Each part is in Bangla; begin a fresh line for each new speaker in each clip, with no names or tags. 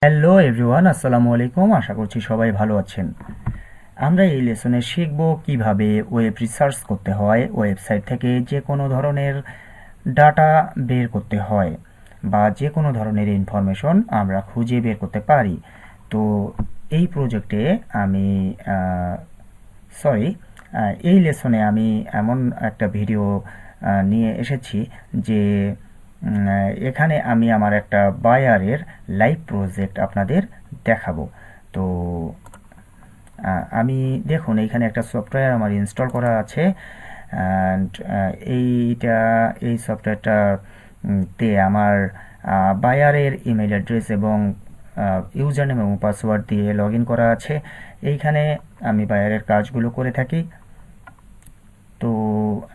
হ্যালো এভরিওয়ান, আসসালামু আলাইকুম। আশা করছি সবাই ভালো আছেন। আমরা এই লেসনে শিখব কিভাবে ওয়েব রিসার্চ করতে হয়, ওয়েবসাইট থেকে যে কোনো ধরনের ডাটা বের করতে হয় বা যে কোনো ধরনের ইনফরমেশন আমরা খুঁজে বের করতে পারি। তো এই প্রজেক্টে আমি সরি এই লেসনে আমি এমন একটা ভিডিও নিয়ে এসেছি যে এখানে আমি আমার একটা বায়ারের লাইভ প্রজেক্ট আপনাদের দেখাবো। তো আমি দেখুন এইখানে একটা সফটওয়্যার আমার ইনস্টল করা আছে অ্যান্ড এই সফটওয়্যারটা তে আমার বায়ারের ইমেল অ্যাড্রেস এবং ইউজার নেম এবং পাসওয়ার্ড দিয়ে লগ ইন করা আছে। এইখানে আমি বায়ারের কাজগুলো করে থাকি। তো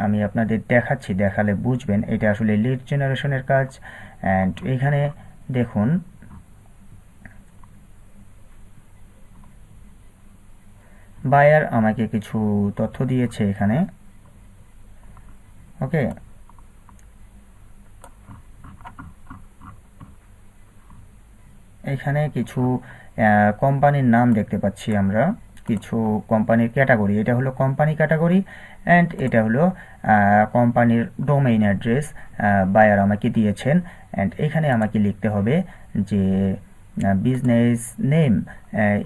আমি আপনাদের দেখাচ্ছি, দেখালে বুঝবেন এটা আসলে লিড জেনারেশনের কাজ। অ্যান্ড এইখানে দেখুন বায়ার আমাকে কিছু তথ্য দিয়েছে এখানে। ওকে, এখানে কিছু কোম্পানির নাম দেখতে পাচ্ছি আমরা, কিছু কোম্পানির ক্যাটাগরি। এটা হলো কোম্পানি ক্যাটাগরি অ্যান্ড এটা হলো কোম্পানির ডোমেইন অ্যাড্রেস বায়ার আমাকে দিয়েছেন। অ্যান্ড এখানে আমাকে লিখতে হবে যে বিজনেস নেম,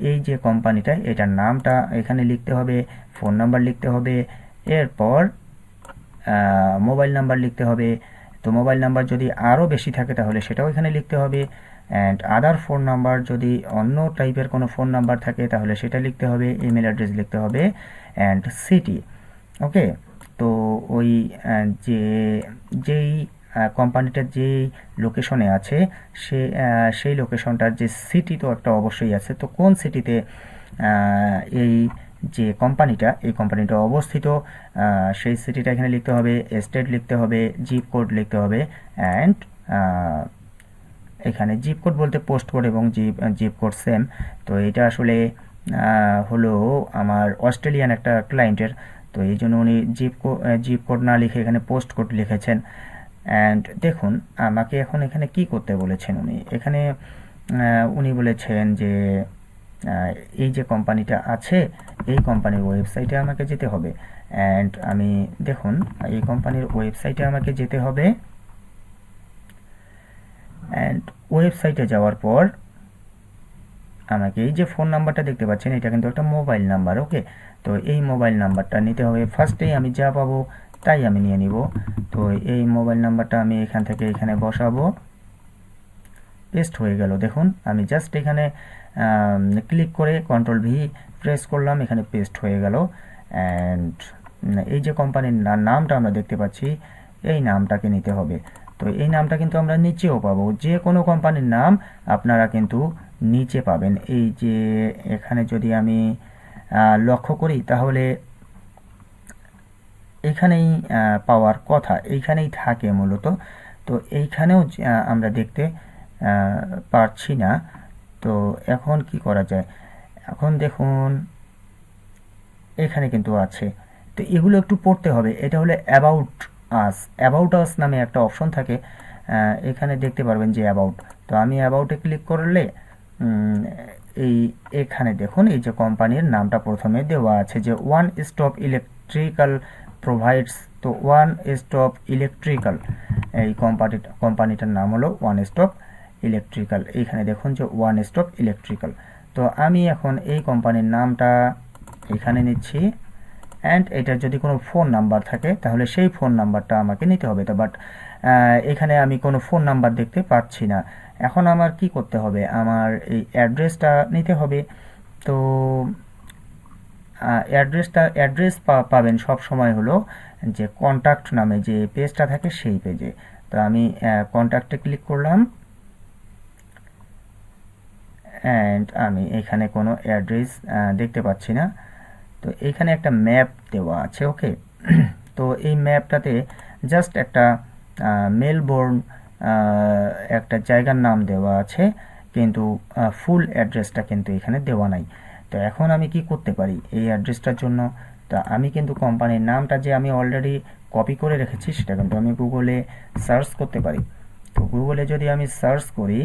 এই যে কোম্পানিটা এটার নামটা এখানে লিখতে হবে, ফোন নাম্বার লিখতে হবে, এরপর মোবাইল নাম্বার লিখতে হবে। তো মোবাইল নাম্বার যদি আরও বেশি থাকে তাহলে সেটাও এখানে লিখতে হবে। অ্যান্ড আদার ফোন নাম্বার, যদি অন্য টাইপের কোনো ফোন নাম্বার থাকে তাহলে সেটা লিখতে হবে, ইমেল অ্যাড্রেস লিখতে হবে অ্যান্ড সিটি। ওকে, তো ওই যে যেই কোম্পানিটার যেই লোকেশনে আছে সেই লোকেশনটার যে সিটি তো একটা অবশ্যই আছে। তো কোন সিটিতে এই যে এই কোম্পানিটা অবস্থিত সেই সিটিটা এখানে লিখতে হবে, স্টেট লিখতে হবে, জিপ কোড লিখতে হবে অ্যান্ড এখানে জিপ কোড বলতে পোস্ট কোড এবং জিপ কোড সেম। তো এটা আসলে হলো আমার অস্ট্রেলিয়ান একটা ক্লায়েন্টের, তো এই জন্য উনি জিপ কোড না লিখে এখানে পোস্ট কোড লিখেছেন। অ্যান্ড দেখুন আমাকে এখন এখানে কি করতে বলেছেন উনি বলেছেন যে এই যে কোম্পানিটা আছে এই কোম্পানির ওয়েবসাইটে আমাকে যেতে হবে। অ্যান্ড আমি দেখুন এই কোম্পানির ওয়েবসাইটে আমাকে যেতে হবে। অ্যান্ড ওয়েবসাইটে যাওয়ার পর আমাকে এই যে ফোন নাম্বারটা দেখতে পাচ্ছেন এটা কিন্তু একটা মোবাইল নাম্বার। ওকে, তো এই মোবাইল নাম্বারটা নিতে হবে। ফার্স্টেই আমি যা পাবো তাই আমি নিয়ে নিব। তো এই মোবাইল নাম্বারটা আমি এখান থেকে এখানে বসাবো, পেস্ট হয়ে গেল। দেখুন আমি জাস্ট এখানে ক্লিক করে কন্ট্রোল ভি প্রেস করলাম, এখানে পেস্ট হয়ে গেল। অ্যান্ড এই যে কোম্পানির নামটা আমরা দেখতে পাচ্ছি এই নামটাকে নিতে হবে। তো এই নামটা কিন্তু আমরা নিচেও পাবো, যে কোনো কোম্পানির নাম আপনারা কিন্তু নিচে পাবেন। এই যে এখানে যদি আমি লক্ষ্য করি তাহলে এখানেই পাওয়ার কথা, এইখানেই থাকে মূলত। তো এইখানেও আমরা দেখতে পারছি না। তো এখন কি করা যায়, এখন দেখুন এখানে কিন্তু আছে। তো এগুলো একটু পড়তে হবে। এটা হলো অ্যাবাউট আস নামে একটা অপশন থাকে, এখানে দেখতে পারবেন যে অ্যাবাউট। তো আমি অ্যাবাউটে ক্লিক করলে এখানে দেখুন এই যে কোম্পানির নামটা প্রথমে দেওয়া আছে যে ওয়ান স্টপ ইলেকট্রিক্যাল প্রোভাইডস। তো ওয়ান স্টপ ইলেকট্রিক্যাল এই কোম্পানিটার নাম হলো ওয়ান স্টপ ইলেকট্রিক্যাল। এইখানে দেখুন যে ওয়ান স্টপ ইলেকট্রিক্যাল। তো আমি এখন এই কোম্পানির নামটা এখানে নিচ্ছি। অ্যান্ড এটার যদি কোনো ফোন নাম্বার থাকে তাহলে সেই ফোন নাম্বারটা আমাকে নিতে হবে। তো বাট এখানে আমি কোনো ফোন নাম্বার দেখতে পাচ্ছি না। এখন আমার কি করতে হবে, আমার এই অ্যাড্রেসটা নিতে হবে। তো অ্যাড্রেস পাবেন সব সময় হলো যে কন্ট্যাক্ট নামে যে পেজটা থাকে সেই পেজে। তো আমি কন্ট্যাক্টে ক্লিক করলাম অ্যান্ড আমি এখানে কোনো অ্যাড্রেস দেখতে পাচ্ছি না। তো এইখানে একটা ম্যাপ দেওয়া আছে। ওকে, তো এই ম্যাপটাতে জাস্ট একটা মেলবোর্ন একটা জায়গার নাম দেওয়া আছে, কিন্তু ফুল অ্যাড্রেসটা কিন্তু এখানে দেওয়া নাই। তো এখন আমি কি করতে পারি এই অ্যাড্রেসটার জন্য, তা আমি কিন্তু কোম্পানির নামটা যে আমি অলরেডি কপি করে রেখেছি সেটা কিন্তু আমি গুগলে সার্চ করতে পারি। তো গুগলে যদি আমি সার্চ করি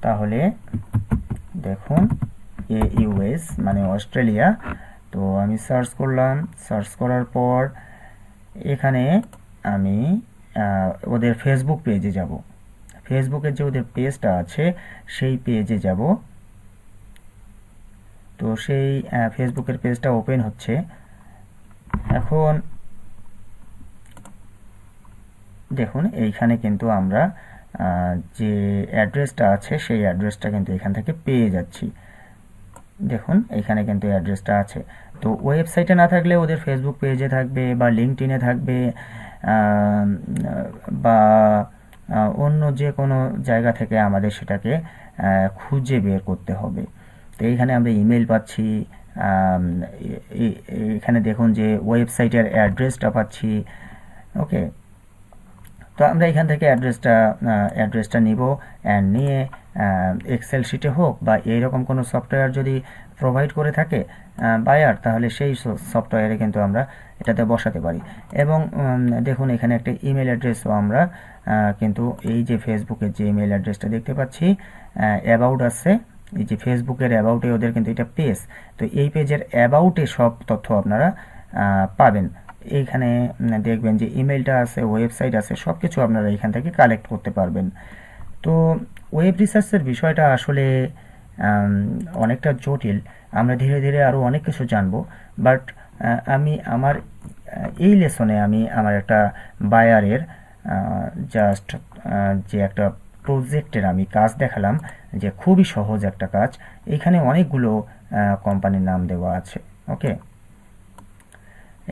তাহলে দেখুন AUS মানে অস্ট্রেলিয়া। তো আমি সার্চ করলাম, সার্চ করার পর এখানে আমি ওদের ফেসবুক পেজে যাব। ফেসবুকের যে ওদের পেজটা আছে সেই পেজে যাব। তো সেই ফেসবুকের পেজটা ওপেন হচ্ছে। এখন দেখুন এইখানে কিন্তু আমরা যে অ্যাড্রেসটা আছে সেই অ্যাড্রেসটা কিন্তু এখান থেকে পেয়ে যাচ্ছি। দেখুন এখানে কিন্তু অ্যাড্রেসটা আছে। তো ওয়েবসাইটে না থাকলে ওদের ফেসবুক পেজে থাকবে বা লিঙ্কডইনে থাকবে বা অন্য যে কোনো জায়গা থেকে আমাদের সেটাকে খুঁজে বের করতে হবে। তো এইখানে আমরা ইমেল পাচ্ছি, এখানে দেখুন যে ওয়েবসাইটের অ্যাড্রেসটা পাচ্ছি। ওকে, তো আমরা এখান থেকে অ্যাড্রেসটা নিব, অ্যান্ড নিয়ে এক্সেল শিটে হোক বা এইরকম কোনো সফটওয়্যার যদি প্রোভাইড করে থাকে বায়ার, তাহলে সেই সফটওয়্যারে কিন্তু আমরা এটাতে বসাতে পারি। এবং দেখুন এখানে একটা ইমেল অ্যাড্রেসও আমরা কিন্তু এই যে ফেসবুকের যে ইমেল অ্যাড্রেসটা দেখতে পাচ্ছি, অ্যাবাউট আছে, এই যে ফেসবুকের অ্যাবাউটে ওদের কিন্তু এটা পেজ। তো এই পেজের অ্যাবাউটে সব তথ্য আপনারা পাবেন। এইখানে দেখবেন যে ইমেলটা আছে, ওয়েবসাইট আছে, সব কিছু আপনারা এখান থেকে কালেক্ট করতে পারবেন। তো ওয়েব রিসার্চের বিষয়টা আসলে অনেকটা জটিল। আমরা ধীরে ধীরে আরও অনেক কিছু জানবো, বাট আমি আমার এই লেসনে আমি আমার একটা বায়ারের জাস্ট যে একটা প্রজেক্টের আমি কাজ দেখালাম, যে খুবই সহজ একটা কাজ। এখানে অনেকগুলো কোম্পানির নাম দেওয়া আছে। ওকে,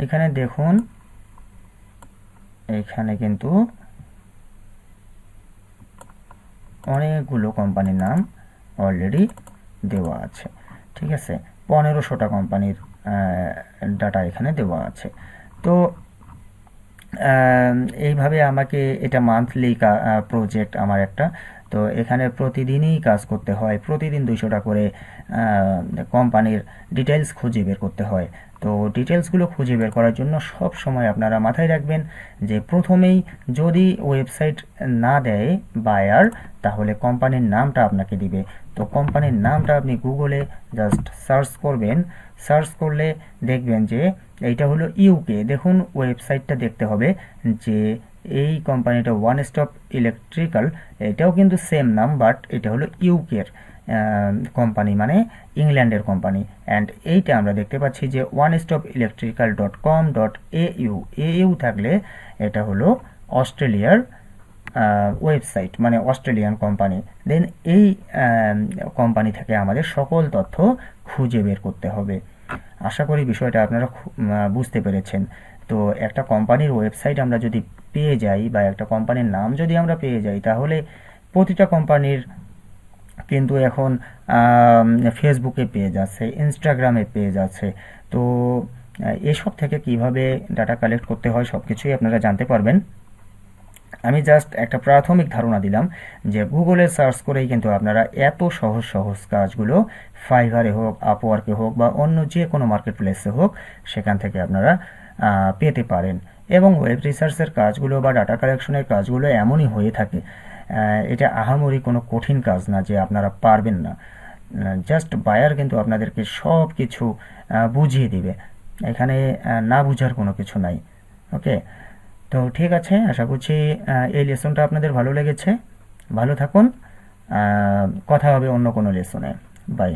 এখানে দেখুন এখানে কিন্তু অনেকগুলো কোম্পানির নাম অলরেডি দেওয়া আছে। ঠিক আছে, 1500টা কোম্পানির ডাটা এখানে দেওয়া আছে। তো এইভাবে আমাকে এটা মান্থলি প্রজেক্ট আমার একটা। তো এখানে প্রতিদিনই কাজ করতে হয়, প্রতিদিন 200টা করে কোম্পানির ডিটেলস খুঁজে বের করতে হয়। তো ডিটেলসগুলো খুঁজে বের করার জন্য সব সময় আপনারা মাথায় রাখবেন যে প্রথমেই যদি ওয়েবসাইট না দেয় বায়ার, তাহলে কোম্পানির নামটা আপনাকে দিবে। তো কোম্পানির নামটা আপনি গুগলে জাস্ট সার্চ করবেন। সার্চ করলে দেখবেন যে এইটা হলো ইউকে। দেখুন ওয়েবসাইটটা দেখতে হবে যে এই কোম্পানিটা ওয়ান স্টপ ইলেকট্রিক্যাল, এটাও কিন্তু সেম নাম, বাট এটা হলো ইউকের কোম্পানি, মানে ইংল্যান্ডের কোম্পানি। অ্যান্ড এইটা আমরা দেখতে পাচ্ছি যে onestopelectrical.com.au, এউ থাকলে এটা হলো অস্ট্রেলিয়ার ওয়েবসাইট, মানে অস্ট্রেলিয়ান কোম্পানি। দেন এই কোম্পানি থেকে আমাদের সকল তথ্য খুঁজে বের করতে হবে। আশা করি বিষয়টা আপনারা বুঝতে পেরেছেন। তো একটা কোম্পানির ওয়েবসাইট আমরা যদি পেয়ে যাই বা একটা কোম্পানির নাম যদি আমরা পেয়ে যাই, তাহলে প্রতিটা কোম্পানির কিন্তু এখন ফেসবুকে পেজ আছে, ইনস্টাগ্রামে পেজ আছে। তো এসব থেকে কিভাবে ডাটা কালেক্ট করতে হয় সব কিছুই আপনারা জানতে পারবেন। আমি জাস্ট একটা প্রাথমিক ধারণা দিলাম যে গুগলে সার্চ করেই কিন্তু আপনারা এত সহজ সহজ কাজগুলো ফাইভারে হোক, আপওয়ার্কে হোক বা অন্য যে কোনো মার্কেট প্লেসে হোক, সেখান থেকে আপনারা পেতে পারেন। এবং ওয়েব রিসার্চের কাজগুলো বা ডাটা কালেকশনের কাজগুলো এমনই হয়ে থাকে, এটা আহামরি কোনো কঠিন কাজ না যে আপনারা পারবেন না। জাস্ট বায়ার কিন্তু আপনাদেরকে সব কিছু বুঝিয়ে দিবে, এখানে না বুঝার কোনো কিছু নাই। ওকে, তো ঠিক আছে, আশা করছি এই লেসনটা আপনাদের ভালো লেগেছে। ভালো থাকুন, কথা হবে অন্য কোনো লেসনে। বাই।